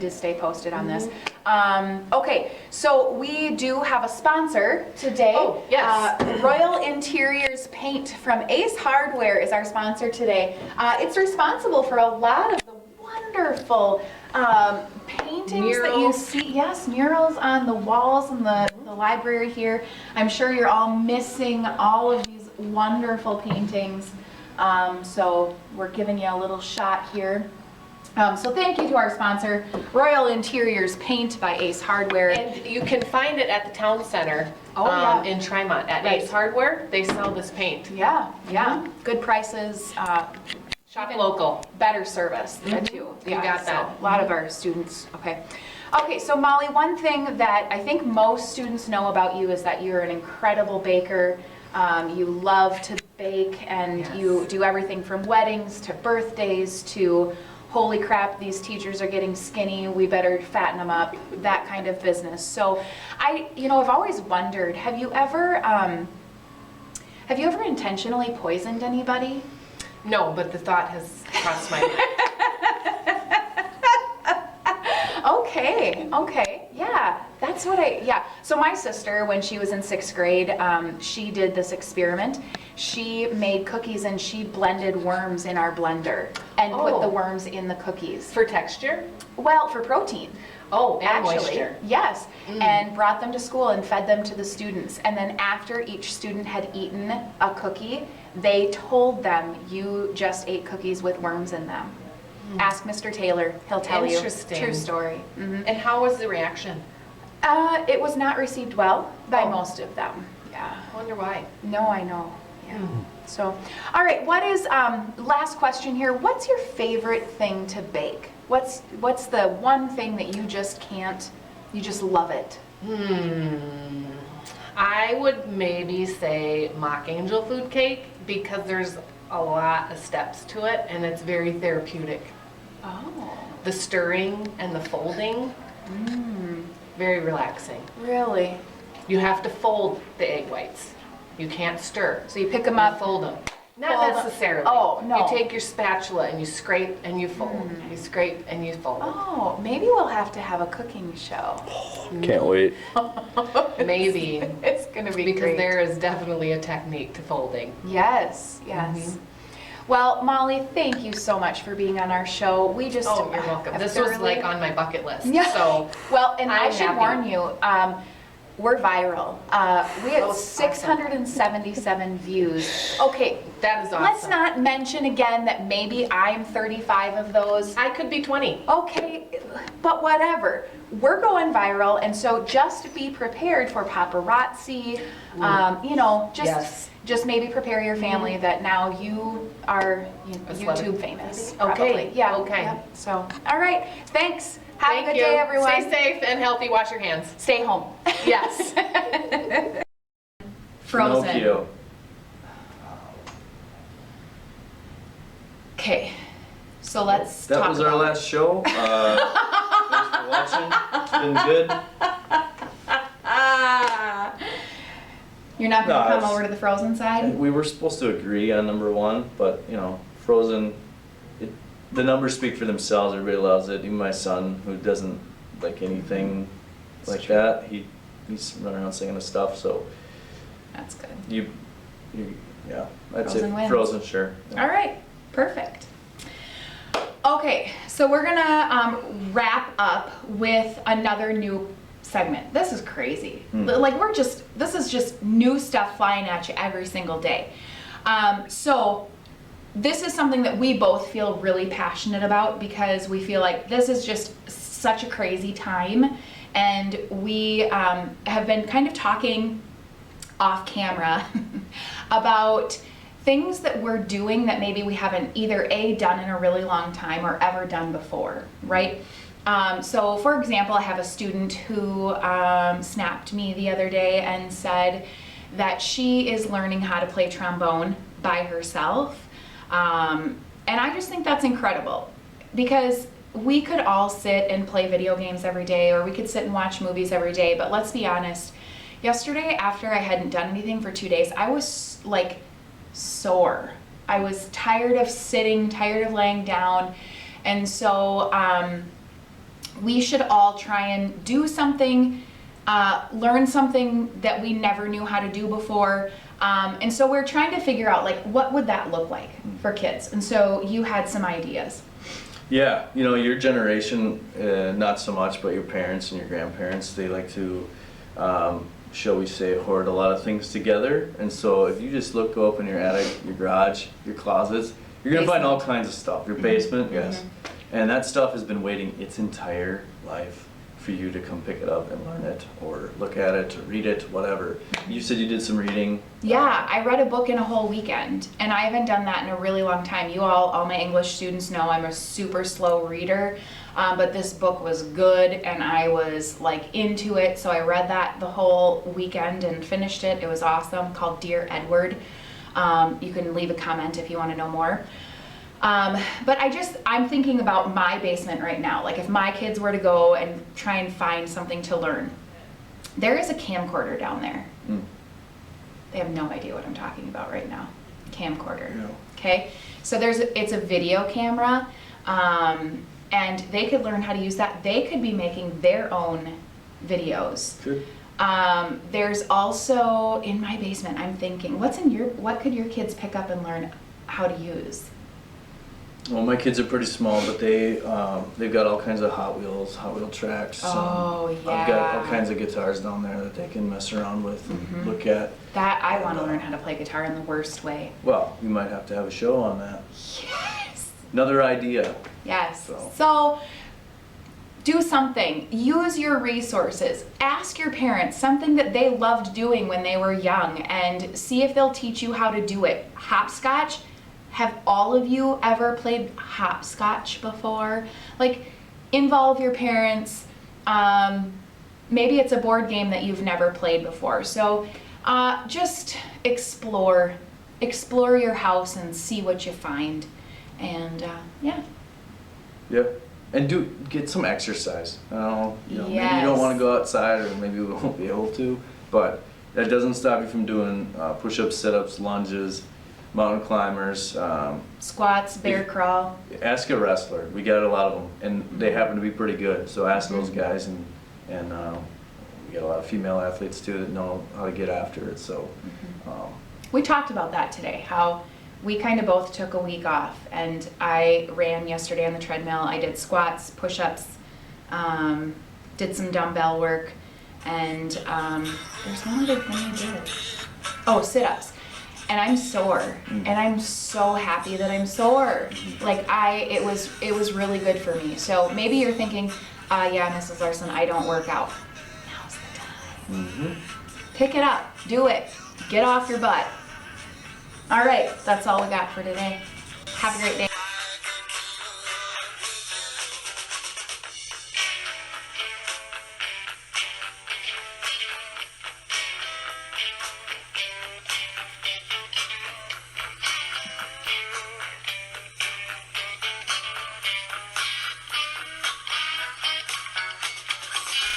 to stay posted on this. Okay, so we do have a sponsor today. Oh, yes. Royal Interiors Paint from Ace Hardware is our sponsor today. It's responsible for a lot of the wonderful paintings that you see. Yes, murals on the walls in the library here. I'm sure you're all missing all of these wonderful paintings. So we're giving you a little shot here. So thank you to our sponsor, Royal Interiors Paint by Ace Hardware. And you can find it at the town center in Trimont at Right. Ace Hardware. They sell this paint. Yeah, good prices, Shop even local. better service too. You got that. So a lot of our students, Okay, so Molly, one thing that I think most students know about you is that you're an incredible baker. You love to bake, and you do everything from weddings to birthdays to holy crap, these teachers are getting skinny, we better fatten them up, that kind of business. So I've always wondered, have you ever intentionally poisoned anybody? No, but the thought has crossed my mind. Okay, yeah, that's what So my sister, when she was in 6th grade, she did this experiment. She made cookies and she blended worms in our blender and put the worms in the cookies. For texture? Well, for protein. Oh, and Actually, moisture. yes, and brought them to school and fed them to the students. And then after each student had eaten a cookie, they told them, you just ate cookies with worms in them. Ask Mr. Taylor, he'll tell you. Interesting. True story. And how was the reaction? It was not received well by most of them. Yeah. I wonder why. No, I know. Yeah. So, all right. What is last question here? What's your favorite thing to bake? What's the one thing that you just can't? You just love it. I would maybe say mock angel food cake because there's a lot of steps to it and it's very therapeutic. Oh. The stirring and the folding, very relaxing. Really? You have to fold the egg whites. You can't stir. So you pick them You up. fold them. Not Fold 'em. necessarily. Oh, no. You take your spatula and you scrape and you fold. You scrape and you fold. Oh, maybe we'll have to have a cooking show. Can't wait. Maybe. It's gonna be Because great. there is definitely a technique to folding. Yes. Well, Molly, thank you so much for being on our show. We just Oh, you're welcome. have This was thoroughly- like on my bucket list. Yeah. So Well, and I I'm should happy. warn you, we're viral. We had Oh, awesome. 677 views. Okay, that is awesome. let's not mention again that maybe I'm 35 of those. I could be 20. Okay, but whatever. We're going viral, and so just be prepared for paparazzi. Just maybe prepare your family that now you are A YouTube celebrity. famous. Okay, Probably. Yeah. okay. Yep. So, all right. Thanks. Have Thank a good you. day, everyone. Stay safe and healthy. Wash your hands. Stay home. Yes. Frozen. Pinocchio. Okay. So let's That talk was our about last show. Thanks for watching. It's been good. You're not going to No, come it's- over to the Frozen side? We were supposed to agree on number one, but Frozen, the numbers speak for themselves. Everybody loves it. Even my son, who doesn't like anything like that, he's running around singing the stuff. So That's good. yeah, I'd Frozen say wins. Frozen, sure. Yeah. All right. Perfect. Okay, so we're going to wrap up with another new segment. This is crazy. Like this is just new stuff flying at you every single day. So this is something that we both feel really passionate about because we feel like this is just such a crazy time, and we have been kind of talking off camera about things that we're doing that maybe we haven't either done in a really long time or ever done before, right? So for example, I have a student who snapped me the other day and said that she is learning how to play trombone by herself. And I just think that's incredible because we could all sit and play video games every day, or we could sit and watch movies every day, but let's be honest, yesterday after I hadn't done anything for 2 days, I was like sore. I was tired of sitting, tired of laying down. And so we should all try and do something, learn something that we never knew how to do before. And so we're trying to figure out, like, what would that look like for kids? And so you had some ideas. Yeah, you know, your generation, not so much, but your parents and your grandparents, they like to, shall we say, hoard a lot of things together. And so if you just go up in your attic, your garage, your closets, you're gonna find all kinds of stuff. Your basement, yes. And that stuff has been waiting its entire life for you to come pick it up and learn it, or look at it, or read it, whatever. You said you did some reading. Yeah, I read a book in a whole weekend, and I haven't done that in a really long time. You all my English students know I'm a super slow reader, but this book was good, and I was like into it, so I read that the whole weekend and finished it. It was awesome, called Dear Edward. You can leave a comment if you want to know more. But I'm thinking about my basement right now. Like if my kids were to go and try and find something to learn, there is a camcorder down there. They have no idea what I'm talking about right now. Camcorder. Yeah. Okay? So it's a video camera, and they could learn how to use that. They could be making their own videos. Good. There's also, in my basement, I'm thinking, what could your kids pick up and learn how to use? Well, my kids are pretty small, but they've got all kinds of Hot Wheel tracks. Oh, I've got all yeah. kinds of guitars down there that they can mess around with and look at. That, I want to learn how to play guitar in the worst way. Well, we might have to have a show on that. Yes. Another idea. Yes. So. So do something. Use your resources. Ask your parents something that they loved doing when they were young and see if they'll teach you how to do it. Hopscotch. Have all of you ever played hopscotch before? Like, involve your parents. Maybe it's a board game that you've never played before. So just explore your house and see what you find. And yeah. Yeah. And get some exercise. I don't know, maybe you Yes. don't want to go outside, or maybe we won't be able to, but that doesn't stop you from doing push-ups, sit-ups, lunges, mountain climbers. Squats, bear crawl. Ask a wrestler. We got a lot of them, and they happen to be pretty good. So ask those guys, and we got a lot of female athletes too that know how to get after it. So We talked about that today, how we kind of both took a week off, and I ran yesterday on the treadmill. I did squats, push-ups, did some dumbbell work, and there's one other thing I did. Oh, sit-ups. And I'm sore, and I'm so happy that I'm sore. Like it was really good for me. So maybe you're thinking, yeah, Mrs. Larson, I don't work out. Now's the time. Pick it up, do it, get off your butt. All right, that's all we got for today. Have a great day.